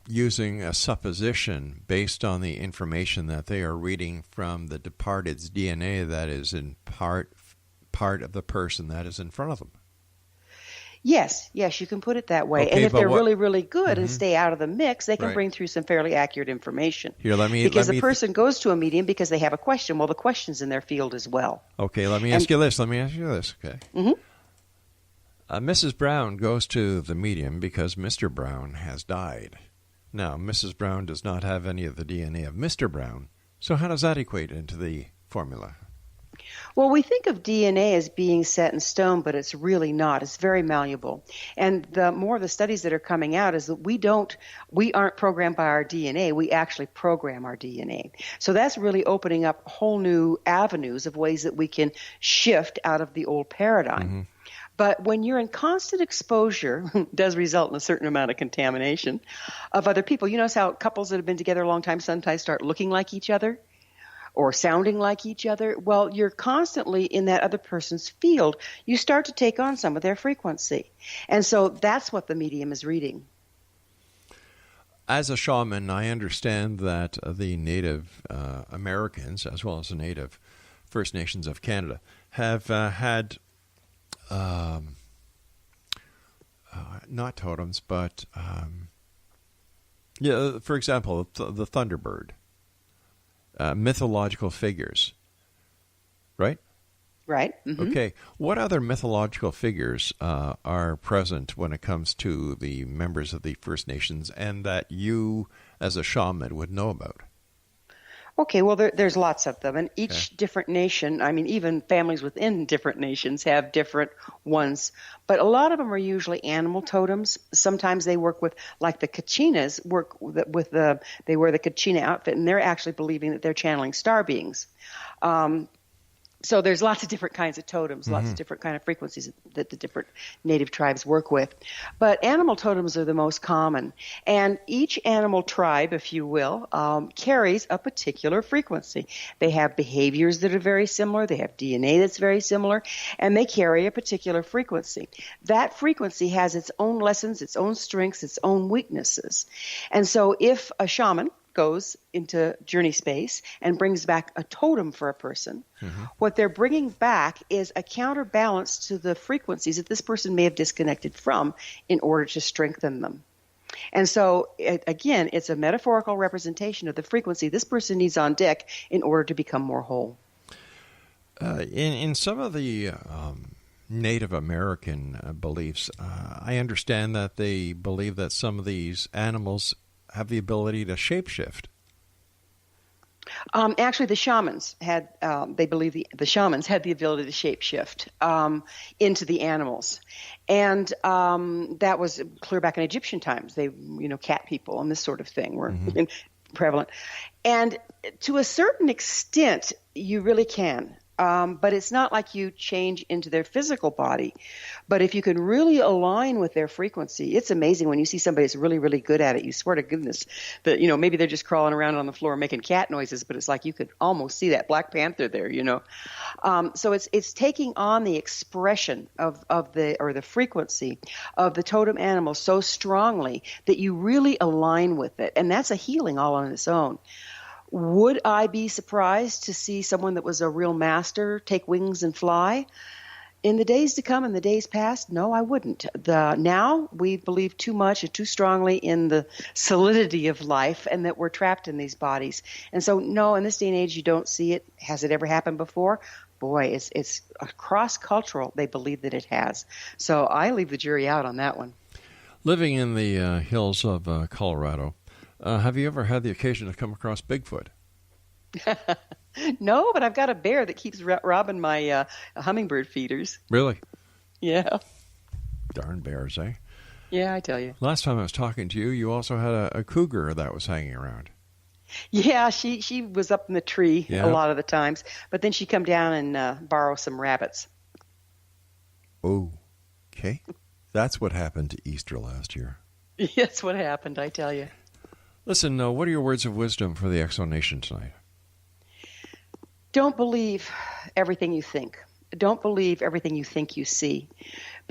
using a supposition based on the information that they are reading from the departed's DNA that is in part of the person that is in front of them. Yes, you can put it that way. Okay, and if but they're what- really, really good and stay out of the mix, they can Right. bring through some fairly accurate information. Here, because the person goes to a medium because they have a question. Well, the question's in their field as well. Okay, let me ask you this. Okay. Mhm. Mrs. Brown goes to the medium because Mr. Brown has died. Now, Mrs. Brown does not have any of the DNA of Mr. Brown, so how does that equate into the formula? Well, we think of DNA as being set in stone, but it's really not. It's very malleable. And the more of the studies that are coming out is that we aren't programmed by our DNA. We actually program our DNA. So that's really opening up whole new avenues of ways that we can shift out of the old paradigm. But when you're in constant exposure, it does result in a certain amount of contamination of other people. You notice how couples that have been together a long time sometimes start looking like each other or sounding like each other? Well, you're constantly in that other person's field. You start to take on some of their frequency. And so that's what the medium is reading. As a shaman, I understand that the Native Americans, as well as the Native First Nations of Canada, have had not totems, but for example, the Thunderbird, mythological figures, right? Right. Mm-hmm. Okay. What other mythological figures are present when it comes to the members of the First Nations and that you, as a shaman, would know about? Okay, well, there's lots of them. And each different nation, I mean, even families within different nations have different ones. But a lot of them are usually animal totems. Sometimes they work with, like the Kachinas, they wear the Kachina outfit, and they're actually believing that they're channeling star beings. So there's lots of different kinds of totems, lots of different kind of frequencies that the different native tribes work with. But animal totems are the most common. And each animal tribe, if you will, carries a particular frequency. They have behaviors that are very similar. They have DNA that's very similar. And they carry a particular frequency. That frequency has its own lessons, its own strengths, its own weaknesses. And so if a shaman goes into journey space and brings back a totem for a person, what they're bringing back is a counterbalance to the frequencies that this person may have disconnected from in order to strengthen them. And so, again, it's a metaphorical representation of the frequency this person needs on deck in order to become more whole. In some of the Native American beliefs, I understand that they believe that some of these animals have the ability to shapeshift. Actually, the shamans had, they believe the shamans had the ability to shapeshift into the animals. And that was clear back in Egyptian times. They, cat people and this sort of thing were prevalent. And to a certain extent, you really can. But it's not like you change into their physical body. But if you can really align with their frequency, it's amazing when you see somebody that's really, really good at it. You swear to goodness that, maybe they're just crawling around on the floor making cat noises, but it's like you could almost see that Black Panther there, So it's taking on the expression of the frequency of the totem animal so strongly that you really align with it. And that's a healing all on its own. Would I be surprised to see someone that was a real master take wings and fly? In the days to come, in the days past, no, I wouldn't. Now we believe too much and too strongly in the solidity of life and that we're trapped in these bodies. And so, no, in this day and age, you don't see it. Has it ever happened before? Boy, it's cross-cultural. They believe that it has. So I leave the jury out on that one. Living in the hills of Colorado, have you ever had the occasion to come across Bigfoot? No, but I've got a bear that keeps robbing my hummingbird feeders. Really? Yeah. Darn bears, eh? Yeah, I tell you. Last time I was talking to you, you also had a cougar that was hanging around. Yeah, she was up in the tree a lot of the times, but then she'd come down and borrow some rabbits. Oh, okay. That's what happened to Easter last year. That's what happened, I tell you. Listen, what are your words of wisdom for the Exo Nation tonight? Don't believe everything you think. Don't believe everything you think you see.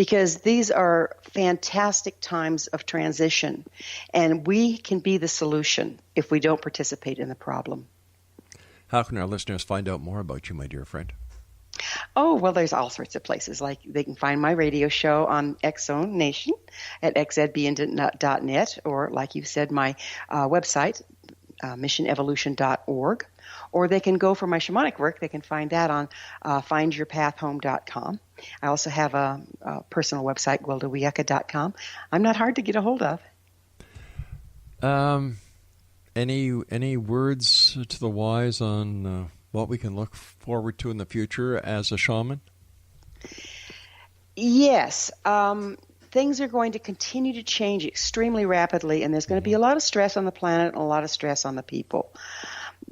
because these are fantastic times of transition, and we can be the solution if we don't participate in the problem. How can our listeners find out more about you, my dear friend? Oh, well, there's all sorts of places. Like they can find my radio show on X-Zone Nation at xzbn.net, or like you said, my website, missionevolution.org. Or they can go for my shamanic work. They can find that on findyourpathhome.com. I also have a personal website, gwildawiyaka.com. I'm not hard to get a hold of. Any words to the wise on what we can look forward to in the future as a shaman? Yes. Things are going to continue to change extremely rapidly, and there's going to be a lot of stress on the planet and a lot of stress on the people.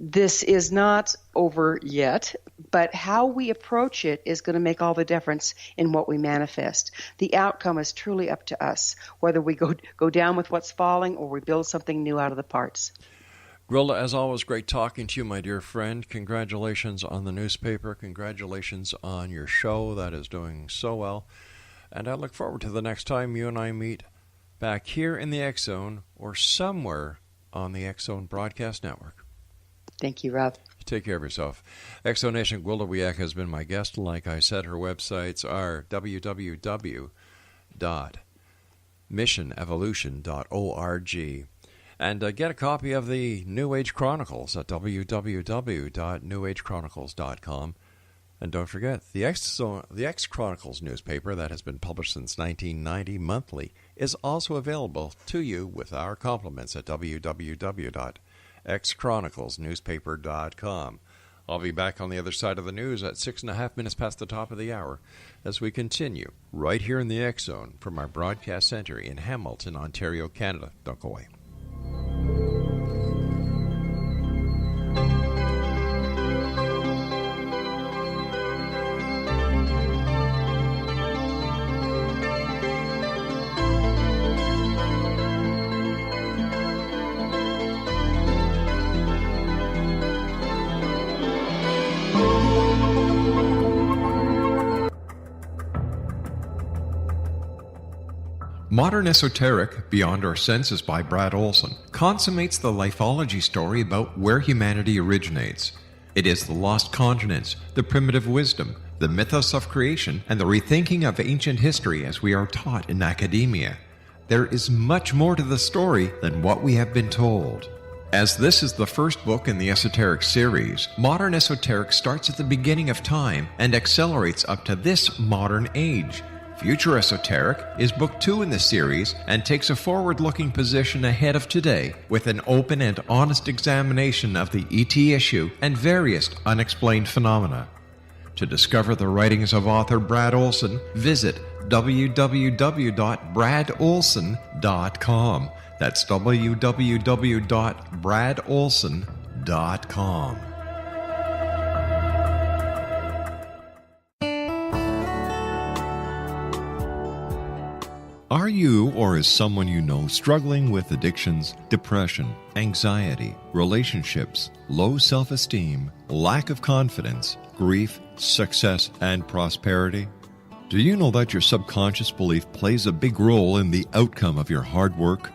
This is not over yet, but how we approach it is going to make all the difference in what we manifest. The outcome is truly up to us, whether we go down with what's falling or we build something new out of the parts. Gwilda, as always, great talking to you, my dear friend. Congratulations on the newspaper. Congratulations on your show. That is doing so well. And I look forward to the next time you and I meet back here in the X-Zone or somewhere on the X-Zone Broadcast Network. Thank you, Rob. Take care of yourself. X-Zone Nation, Gwilda Wiyaka has been my guest. Like I said, her websites are www.missionevolution.org. And get a copy of the New Age Chronicles at www.newagechronicles.com. And don't forget, the X Chronicles newspaper that has been published since 1990 monthly is also available to you with our compliments at www.xchroniclesnewspaper.com. I'll be back on the other side of the news at 6.5 minutes past the top of the hour as we continue right here in the X-Zone from our broadcast center in Hamilton, Ontario, Canada. Don't go away. Modern Esoteric, Beyond Our Senses by Brad Olson, consummates the lifeology story about where humanity originates. It is the lost continents, the primitive wisdom, the mythos of creation, and the rethinking of ancient history as we are taught in academia. There is much more to the story than what we have been told. As this is the first book in the Esoteric series, Modern Esoteric starts at the beginning of time and accelerates up to this modern age. Future Esoteric is book 2 in the series and takes a forward-looking position ahead of today with an open and honest examination of the ET issue and various unexplained phenomena. To discover the writings of author Brad Olson, visit www.bradolson.com. That's www.bradolson.com. Are you or is someone you know struggling with addictions, depression, anxiety, relationships, low self-esteem, lack of confidence, grief, success, and prosperity? Do you know that your subconscious belief plays a big role in the outcome of your hard work?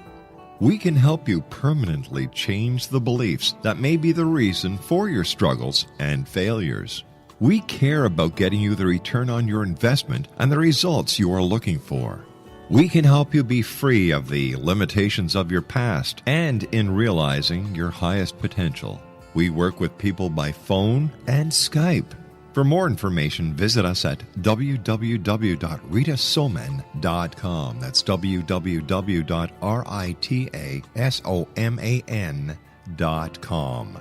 We can help you permanently change the beliefs that may be the reason for your struggles and failures. We care about getting you the return on your investment and the results you are looking for. We can help you be free of the limitations of your past and in realizing your highest potential. We work with people by phone and Skype. For more information, visit us at www.ritasoman.com. That's www.ritasoman.com.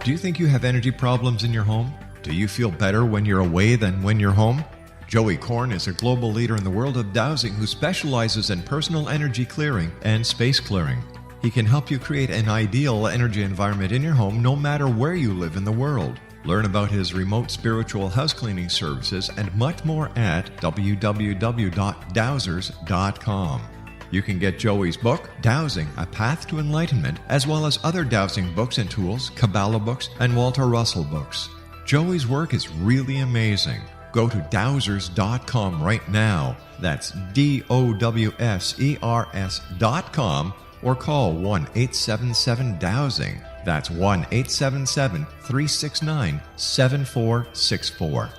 Do you think you have energy problems in your home? Do you feel better when you're away than when you're home? Joey Korn is a global leader in the world of dowsing who specializes in personal energy clearing and space clearing. He can help you create an ideal energy environment in your home no matter where you live in the world. Learn about his remote spiritual house cleaning services and much more at www.dowsers.com. You can get Joey's book, Dowsing, A Path to Enlightenment, as well as other dowsing books and tools, Kabbalah books, and Walter Russell books. Joey's work is really amazing. Go to dowsers.com right now. That's DOWSERS.com, or call 1-877-DOWSING. That's 1-877-369-7464.